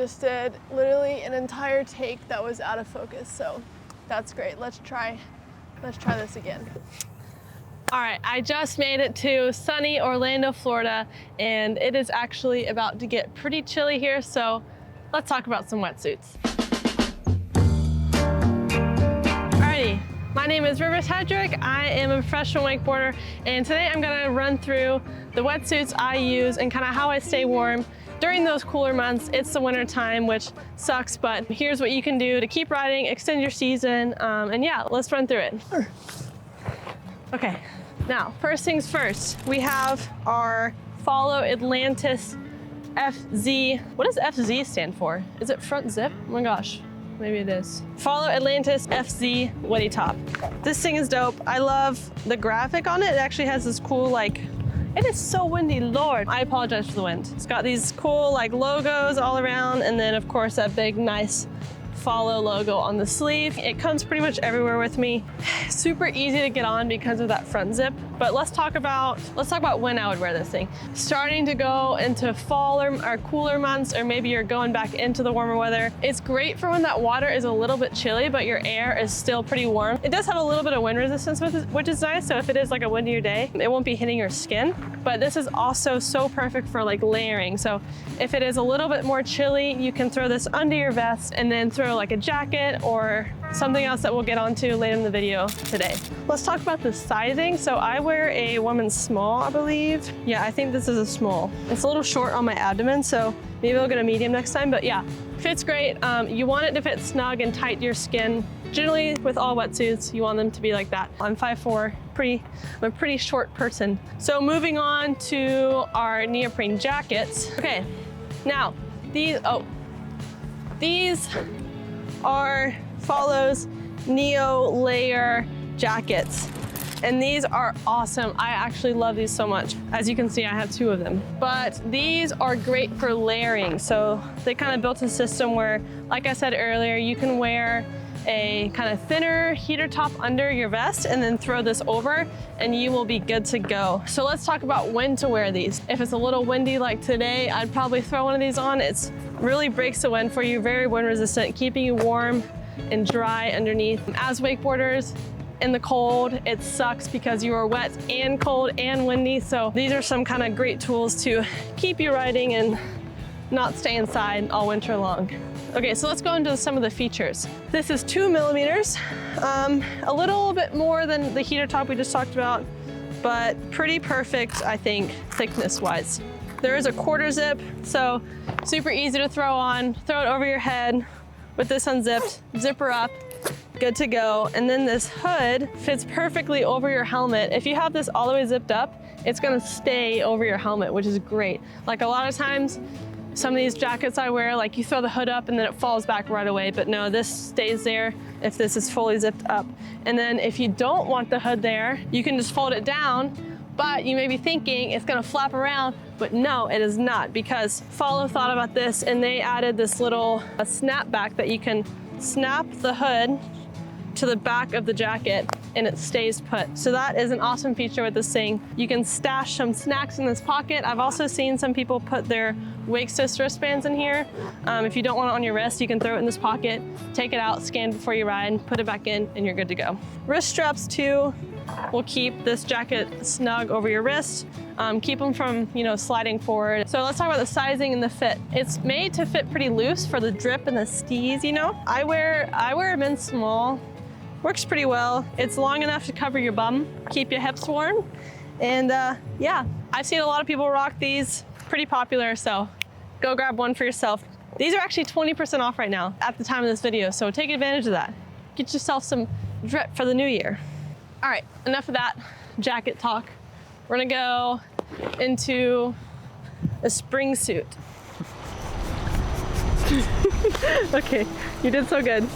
just did literally an entire take that was out of focus, so that's great. Let's try this again. All right, I just made it to sunny Orlando, Florida, and it is actually about to get pretty chilly here, so let's talk about some wetsuits. Alrighty, my name is Rivers Hedrick. I am a professional wakeboarder, and today I'm gonna run through the wetsuits I use and kind of how I stay warm during those cooler months. It's the winter time, which sucks, but here's what you can do to keep riding, extend your season, and yeah, let's run through it. Okay. Now, first things first, we have our Follow Atlantis FZ. What does FZ stand for? Is it front zip? Oh my gosh, maybe it is. Follow Atlantis FZ Woody Top. This thing is dope. I love the graphic on it. It actually has this cool, like, it is so windy, Lord. I apologize for the wind. It's got these cool, like, logos all around, and then, of course, that big, nice Follow logo on the sleeve. It comes pretty much everywhere with me. Super easy to get on because of that front zip. But let's talk about when I would wear this thing. Starting to go into fall or cooler months, or maybe you're going back into the warmer weather. It's great for when that water is a little bit chilly, but your air is still pretty warm. It does have a little bit of wind resistance, which is nice. So if it is like a windier day, it won't be hitting your skin. But this is also so perfect for like layering. So if it is a little bit more chilly, you can throw this under your vest and then throw like a jacket or something else that we'll get onto later in the video today. Let's talk about the sizing. So I wear a woman's small, I believe. Yeah, I think this is a small. It's a little short on my abdomen, so maybe I'll get a medium next time, but yeah, fits great. You want it to fit snug and tight to your skin. Generally, with all wetsuits, you want them to be like that. I'm 5'4", I'm a pretty short person. So moving on to our neoprene jackets. Okay, now these are Follow's Neo Layer jackets. And these are awesome. I actually love these so much. As you can see, I have 2 of them. But these are great for layering. So they kind of built a system where, like I said earlier, you can wear a kind of thinner heater top under your vest and then throw this over and you will be good to go. So let's talk about when to wear these. If it's a little windy like today, I'd probably throw one of these on. It's really breaks the wind for you, very wind resistant, keeping you warm and dry underneath. As wakeboarders, in the cold, it sucks because you are wet and cold and windy. So these are some kind of great tools to keep you riding and not stay inside all winter long. Okay, so let's go into some of the features. This is 2 millimeters, a little bit more than the heater top we just talked about, but pretty perfect, I think, thickness-wise. There is a quarter zip, so super easy to throw on. Throw it over your head with this unzipped, zipper up, good to go. And then this hood fits perfectly over your helmet. If you have this all the way zipped up, it's gonna stay over your helmet, which is great. Like a lot of times, some of these jackets I wear, like you throw the hood up and then it falls back right away, but no, this stays there if this is fully zipped up. And then if you don't want the hood there, you can just fold it down, but you may be thinking it's gonna flap around, but no, it is not, because Follow thought about this and they added this little snapback that you can snap the hood to the back of the jacket and it stays put. So that is an awesome feature with this thing. You can stash some snacks in this pocket. I've also seen some people put their Wakesist wristbands in here. If you don't want it on your wrist, you can throw it in this pocket, take it out, scan before you ride, put it back in, and you're good to go. Wrist straps too will keep this jacket snug over your wrist, keep them from, sliding forward. So let's talk about the sizing and the fit. It's made to fit pretty loose for the drip and the stees, I wear a men's small. Works pretty well. It's long enough to cover your bum, keep your hips warm. And yeah, I've seen a lot of people rock these, pretty popular, so go grab one for yourself. These are actually 20% off right now at the time of this video, so take advantage of that. Get yourself some drip for the new year. All right, enough of that jacket talk. We're gonna go into a spring suit. Okay, you did so good.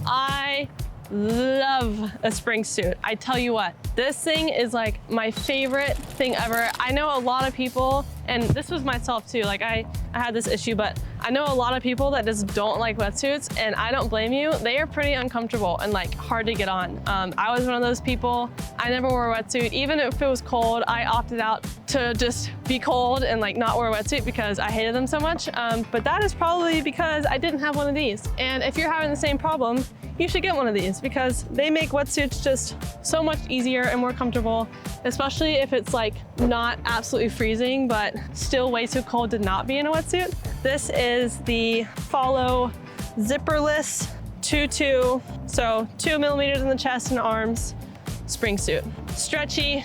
I love a spring suit. I tell you what, this thing is like my favorite thing ever. I know a lot of people, and this was myself too, like I I had this issue, but I know a lot of people that just don't like wetsuits, and I don't blame you. They are pretty uncomfortable and like hard to get on. I was one of those people. I never wore a wetsuit. Even if it was cold, I opted out to just be cold and like not wear a wetsuit because I hated them so much. But that is probably because I didn't have one of these. And if you're having the same problem, you should get one of these because they make wetsuits just so much easier and more comfortable, especially if it's like not absolutely freezing, but still way too cold to not be in a wetsuit. This is the Follow zipperless 2-2, so 2 millimeters in the chest and arms spring suit. Stretchy,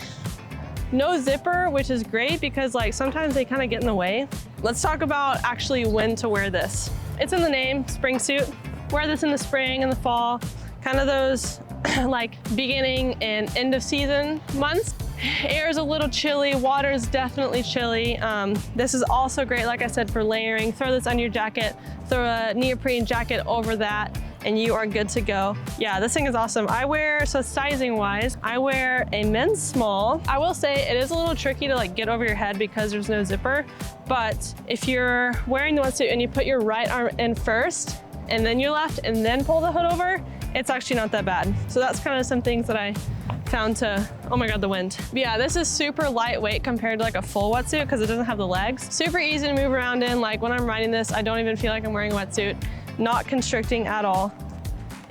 no zipper, which is great because like sometimes they kind of get in the way. Let's talk about actually when to wear this. It's in the name, spring suit. Wear this in the spring and the fall, kind of those like beginning and end of season months. Air is a little chilly, water is definitely chilly. This is also great, like I said, for layering. Throw this on your jacket, throw a neoprene jacket over that, and you are good to go. Yeah, this thing is awesome. I wear, so sizing wise, I wear a men's small. I will say it is a little tricky to like get over your head because there's no zipper, but if you're wearing the wetsuit and you put your right arm in first, and then your left, and then pull the hood over, it's actually not that bad. So that's kind of some things that I found to, oh my God, the wind. But yeah, this is super lightweight compared to like a full wetsuit because it doesn't have the legs. Super easy to move around in. Like when I'm riding this, I don't even feel like I'm wearing a wetsuit. Not constricting at all.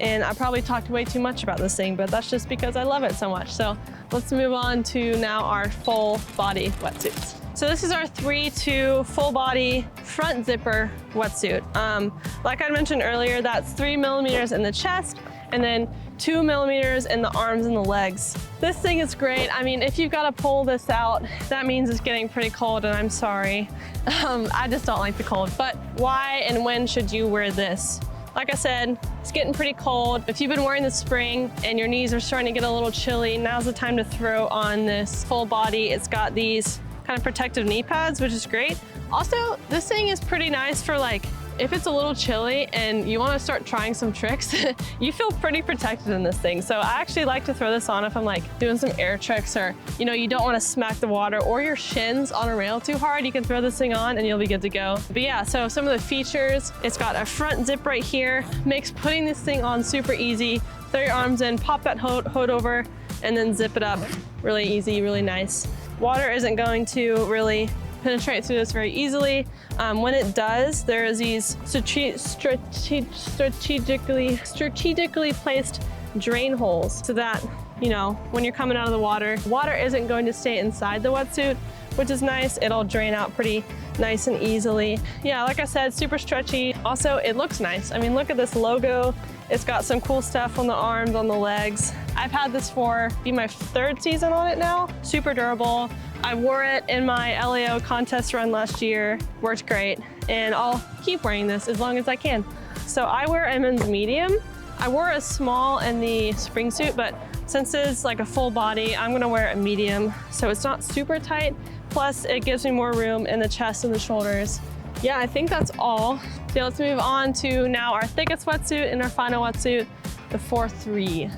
And I probably talked way too much about this thing, but that's just because I love it so much. So let's move on to now our full body wetsuits. So this is our 3-2 full body front zipper wetsuit. Like I mentioned earlier, that's 3 millimeters in the chest and then 2 millimeters in the arms and the legs. This thing is great. I mean, if you've got to pull this out, that means it's getting pretty cold, and I'm sorry. I just don't like the cold. But why and when should you wear this? Like I said, it's getting pretty cold. If you've been wearing this spring and your knees are starting to get a little chilly, now's the time to throw on this full body. It's got these kind of protective knee pads, which is great. Also, this thing is pretty nice for like, if it's a little chilly and you want to start trying some tricks, you feel pretty protected in this thing. So I actually like to throw this on if I'm like doing some air tricks, or you know, you don't want to smack the water or your shins on a rail too hard. You can throw this thing on and you'll be good to go. But yeah, so some of the features, it's got a front zip right here, makes putting this thing on super easy. Throw your arms in, pop that hood over, and then zip it up. Really easy, really nice. Water isn't going to really penetrate through this very easily. When it does, there is these strategically placed drain holes so that, you know, when you're coming out of the water isn't going to stay inside the wetsuit, which is nice. It'll drain out pretty nice and easily. Yeah, like I said, super stretchy. Also, it looks nice. I mean, look at this logo. It's got some cool stuff on the arms, on the legs. I've had this for my 3rd season on it now. Super durable. I wore it in my LAO contest run last year. Worked great. And I'll keep wearing this as long as I can. So I wear a men's medium. I wore a small in the spring suit, but since it's like a full body, I'm gonna wear a medium. So it's not super tight. Plus it gives me more room in the chest and the shoulders. Yeah, I think that's all. So let's move on to now our thickest wetsuit and our final wetsuit, the 4-3.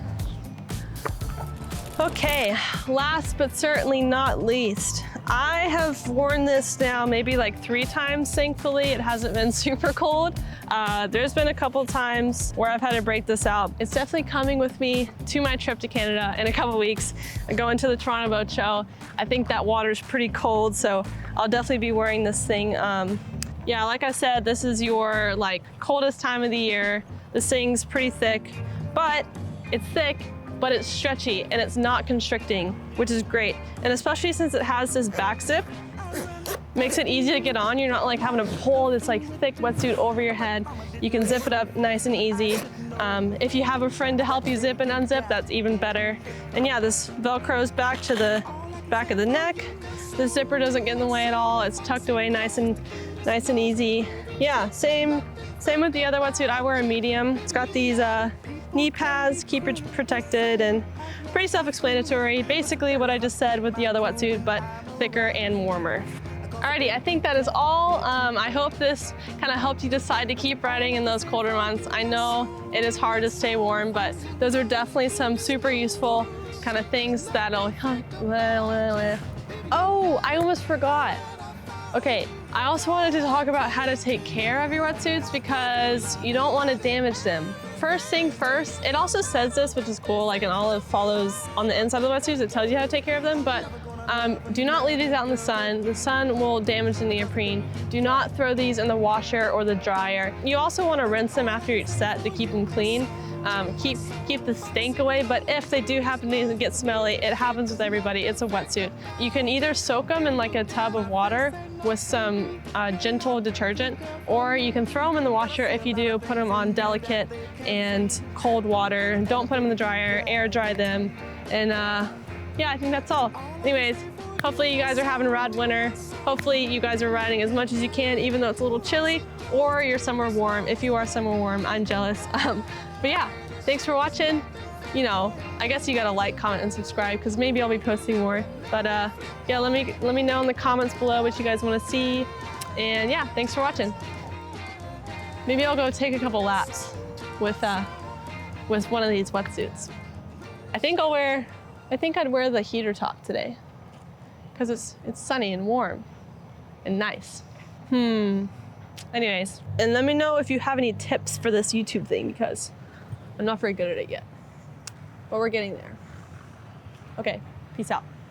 Okay, last but certainly not least, I have worn this now maybe like 3 times, thankfully. It hasn't been super cold. There's been a couple times where I've had to break this out. It's definitely coming with me to my trip to Canada in a couple weeks. I'm going to the Toronto Boat Show. I think that water's pretty cold, so I'll definitely be wearing this thing. Yeah, like I said, this is your like coldest time of the year. This thing's pretty thick, but it's thick, but it's stretchy and it's not constricting, which is great. And especially since it has this back zip, makes it easy to get on. You're not like having to pull this like thick wetsuit over your head. You can zip it up nice and easy. If you have a friend to help you zip and unzip, that's even better. And yeah, this Velcro's back to the back of the neck. The zipper doesn't get in the way at all. It's tucked away nice and easy. Yeah, same with the other wetsuit. I wear a medium. It's got these knee pads, keep it protected, and pretty self-explanatory. Basically what I just said with the other wetsuit, but thicker and warmer. Alrighty, I think that is all. I hope this kind of helped you decide to keep riding in those colder months. I know it is hard to stay warm, but those are definitely some super useful kind of things that'll... Oh, I almost forgot. Okay, I also wanted to talk about how to take care of your wetsuits because you don't want to damage them. First thing first, it also says this, which is cool, like an olive follows on the inside of the wetsuits, it tells you how to take care of them, but do not leave these out in the sun. The sun will damage the neoprene. Do not throw these in the washer or the dryer. You also want to rinse them after each set to keep them clean. Keep the stink away, but if they do happen to get smelly, it happens with everybody, it's a wetsuit. You can either soak them in like a tub of water with some gentle detergent, or you can throw them in the washer. If you do, put them on delicate and cold water. Don't put them in the dryer, air dry them, and yeah, I think that's all. Anyways, hopefully you guys are having a rad winter. Hopefully you guys are riding as much as you can, even though it's a little chilly, or you're somewhere warm. If you are somewhere warm, I'm jealous. But yeah, thanks for watching. You know, I guess you gotta like, comment, and subscribe because maybe I'll be posting more. But yeah, let me know in the comments below what you guys want to see. And yeah, thanks for watching. Maybe I'll go take a couple laps with one of these wetsuits. I think I'd wear the heater top today because it's sunny and warm and nice. Anyways, and let me know if you have any tips for this YouTube thing because I'm not very good at it yet, but we're getting there. Okay, peace out.